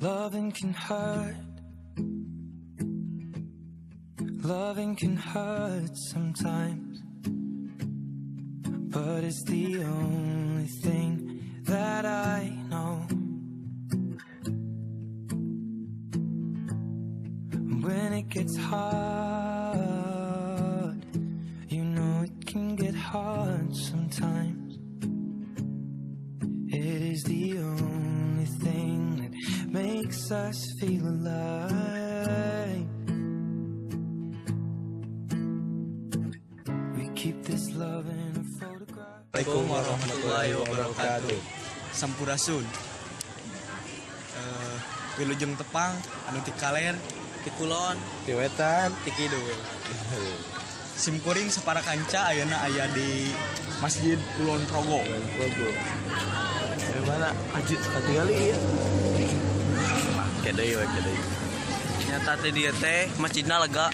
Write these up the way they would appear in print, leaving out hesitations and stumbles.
Loving can hurt. Loving can hurt sometimes, but it's the only thing that I know. When it gets hard, you know it can get hard sometimes. It is the only thing that makes us feel alive. We keep this love in a photograph. Assalamualaikum warahmatullahi wabarakatuh. Sampurasun. Wilujeng tepang anu ti kaler ti kulon di wetan ti kidul. Simkuring sapara kanca ayeuna aya di Masjid Kulon Progo. Di mana ajit katingali ya. Kedai we kedai. Nyata teh dieu teh masjidna lega.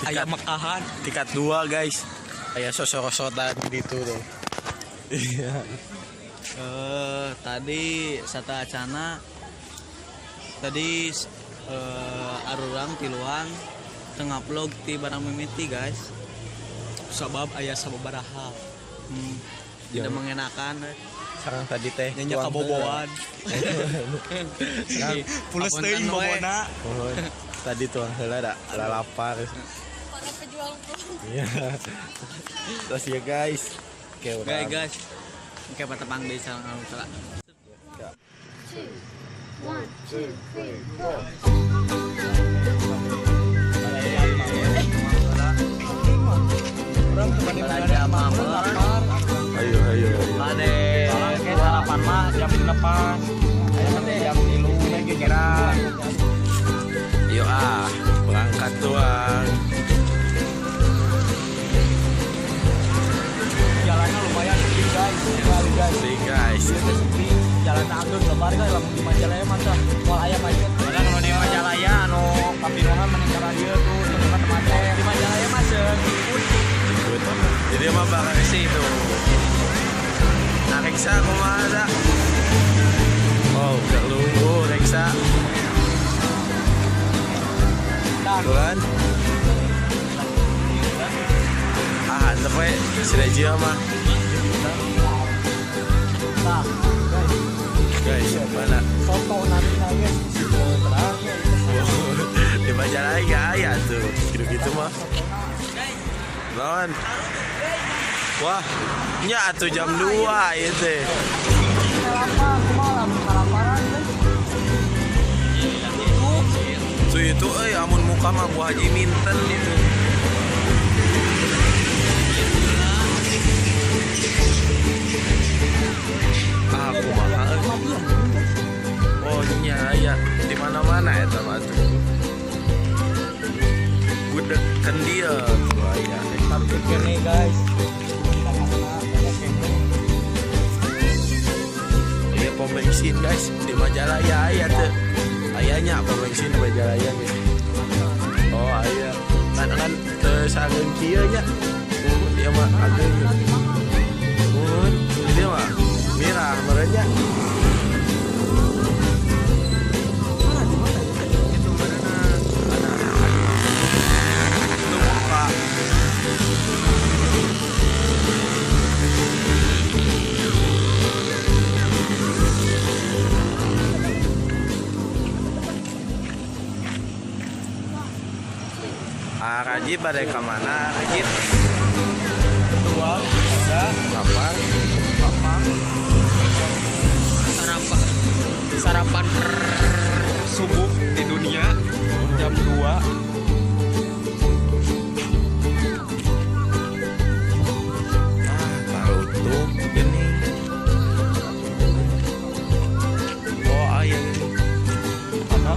Aya mekahan Tingkat 2 guys. Aya sosok-sosokan gitu tuh. Iya. Tadi sata acana tadi arurang tiluan tengah vlog ti barang mimiti guys. Sabab aya sababaraha. Tidak mengenakan. Sarang tadi teh nyanyi kaboboan. Pules teuing bobona. Tadi tuang heula da lapar. Para pejuang tuh. Iya. Terus ya guys. Oke guys. Oke patepang deui sareng anu tela. 1, 2, 3, 4. Belanja mama. Ayo. Lade sarapan mah jam 8. Aya teh jam 3 lagi kira. Yuk berangkat tuang. Jalannya lumayan sepi guys. guys. Jalan anggur lebar guys lamun di Majalaya mah tah moal aya macet. Kan kalau di Majalaya anu kapinuhan meninggal dia tuh di tempat macet. Di Majalaya mah seungkut. Jadi mah bakal ke situ. Nah, reksa kumaha ada? Oh, udah nunggu reksa. Tuhan. Antep we sudah jia mah. Nah, guys, mana? foto nanti guys di situ terang. Di Majalaya gak aya tuh. Gitu mah. Non. Wah, nya atuh jam 2 ieu teh. Tuh itu amun muka mah Bu Haji Minten itu. Aku mah oh nya aya di mana-mana eta mah tuh. Gudeg kan dia tuh aya. Target kene guys. Iya pom bensin guys di Majalaya aya teh. Ayanya pom bensin di Majalaya gitu. Oh aya. Kan teu sageun kieu nya. Dia mah ageun. Dia mah mirah merenya. Rajib pada ke mana? Rajib Dua, ada lapar. Sarapan per subuh di dunia jam 2. Tahu tuh ini. Oh ayam ini. Apa?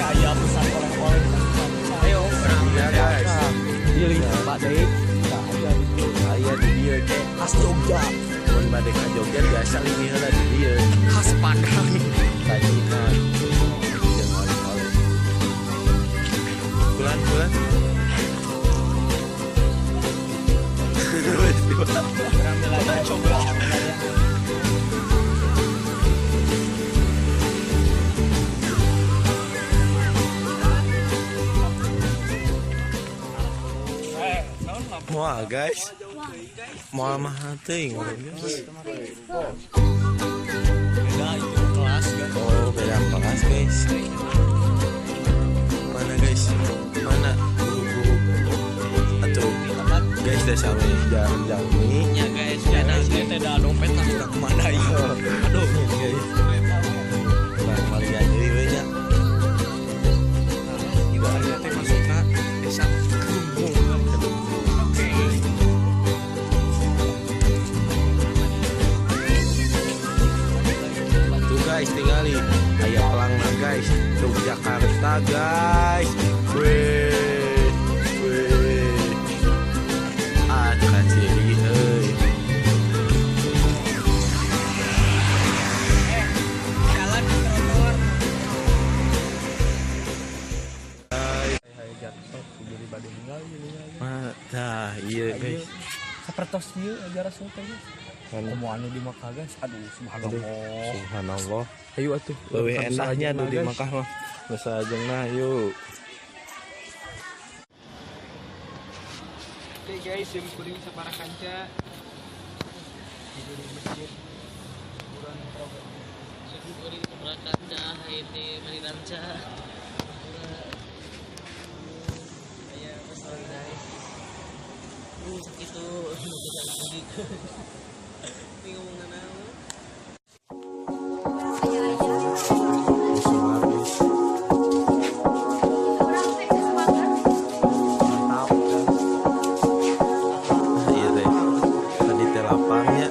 Ayam besar oleh-oleh. Ayo Ya guys. pilih Pak Dek. Aya di dia ke Khas Jogja. mun bade ka Jogja biasa lagi heula di dia. Khas Padang. Tajina. Jeung oleh-oleh. Bulan. Berambil Wah guys, mau mah ting. Beda itu kelas kan. Oh beda kelas guys. Mana guys? Mana guru-guru? Atuh guys dah sampai jam ini. Ya guys, jangan kita dah dompet lah kurang kemana ya. Aduh guys. Bang Maria jadi banyak. Juga ada teh masukna desa Kelompok. Tuh guys tinggali aya pelangna guys. Yogyakarta guys. Weh. Kaciri euy. Jalan ke trotoar. Nah, iya guys. Sapertos ieu aja rasul teh. Komo anu di Makkah guys. Aduh subhanallah. Subhanallah. Ayo atuh, leuwih enaknya anu di Makkah mah. Basa ajengnah yuk. Oke guys, yang kuring sabaraha kanca. Di masjid. Kurang program. Suku kuring sabaraha kanca haite mari ranca. Aya masalah guys. Sakitu bingung ngomongna. Iya deh. Tadi teh lapangnya.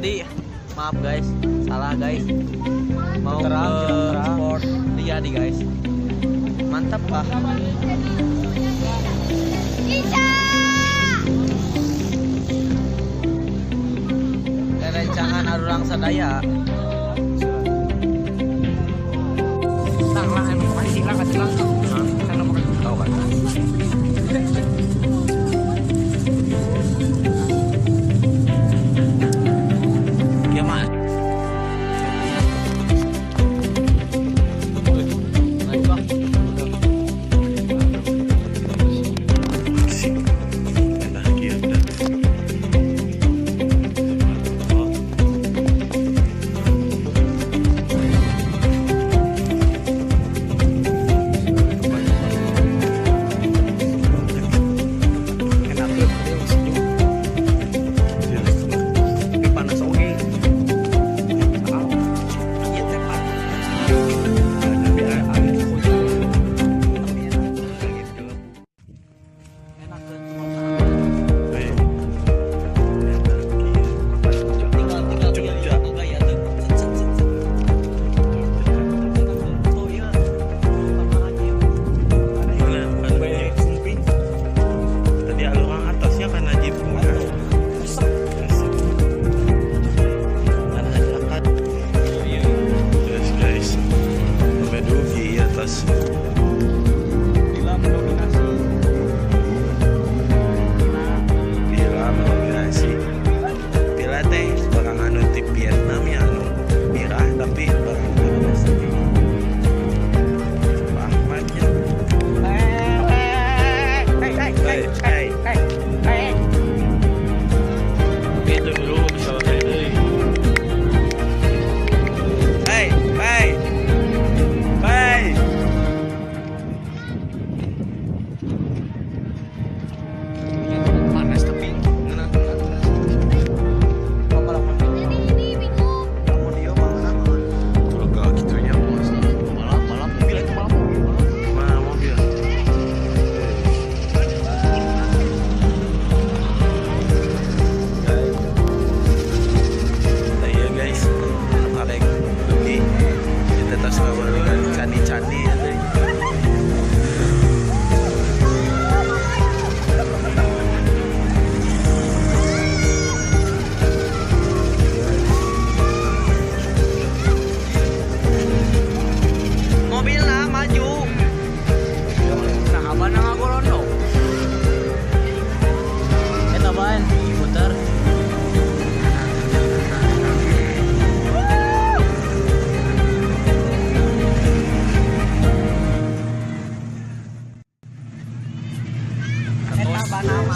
tadi. Maaf guys, salah guys. Mau ke sport Riyadi guys. Mantap Pak. Rencangan arurang sadaya. Salah emang Hadi Gilang R. Sana mau tahu kan. Ya Mas. Naik Pak.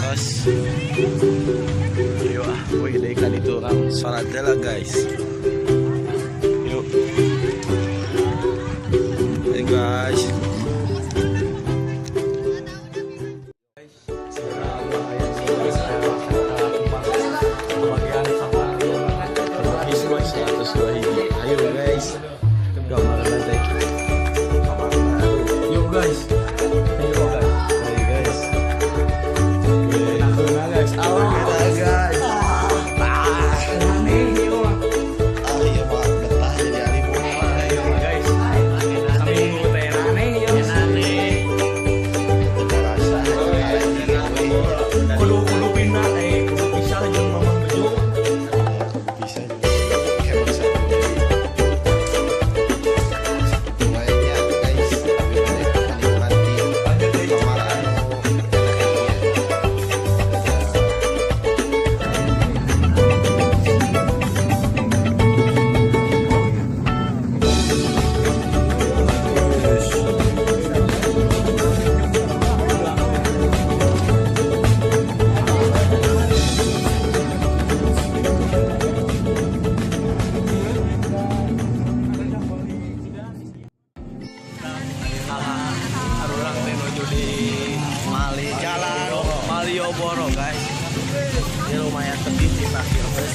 Terus yuk wih deh kan itu orang sholatnya lah guys. Yuk hey guys. Ayo guys, gambar nanti. Yuk guys. Malioboro guys, ini lumayan tepi di parkir bus.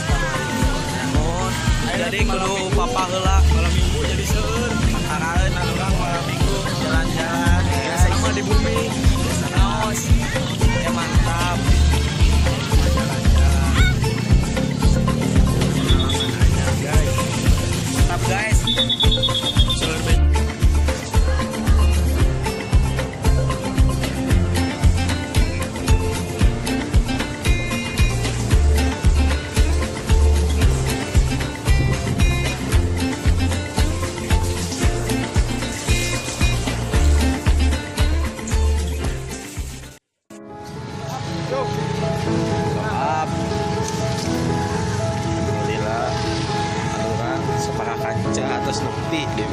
Jadi kudu papa heula malam minggu jadi seueur. Karaeun urang malam minggu jalan-jalan sama di bumi. Naos. Ya mantap. Jalan-jalan. Cak atas nepi dia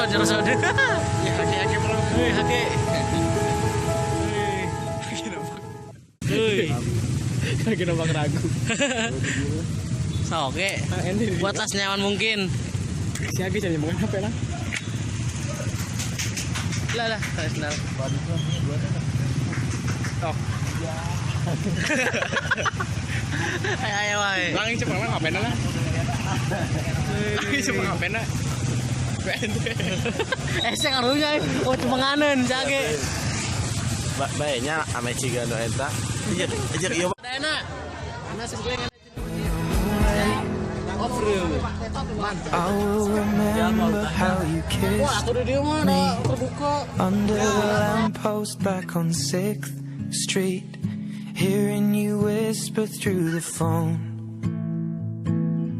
Nyolosot. Ya, hake belum. Hake. Lagi nembak ragu. Oke. Buatlah senyaman mungkin. Si Hage jadi makan apa lah? Lah, sendal. Tok. Ayo, wae. Lang coba ngapain lah? Coba ngapain lah? Saya ngaruhnya, cuma nganen, jage. Baiknya ame ciga no eta. Ajak ieu. Enak. Ana sesuai I will remember how you kissed me under the lamppost back on 6th Street, hearing you whisper through the phone,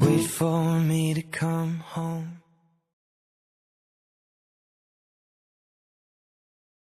wait for me to come home.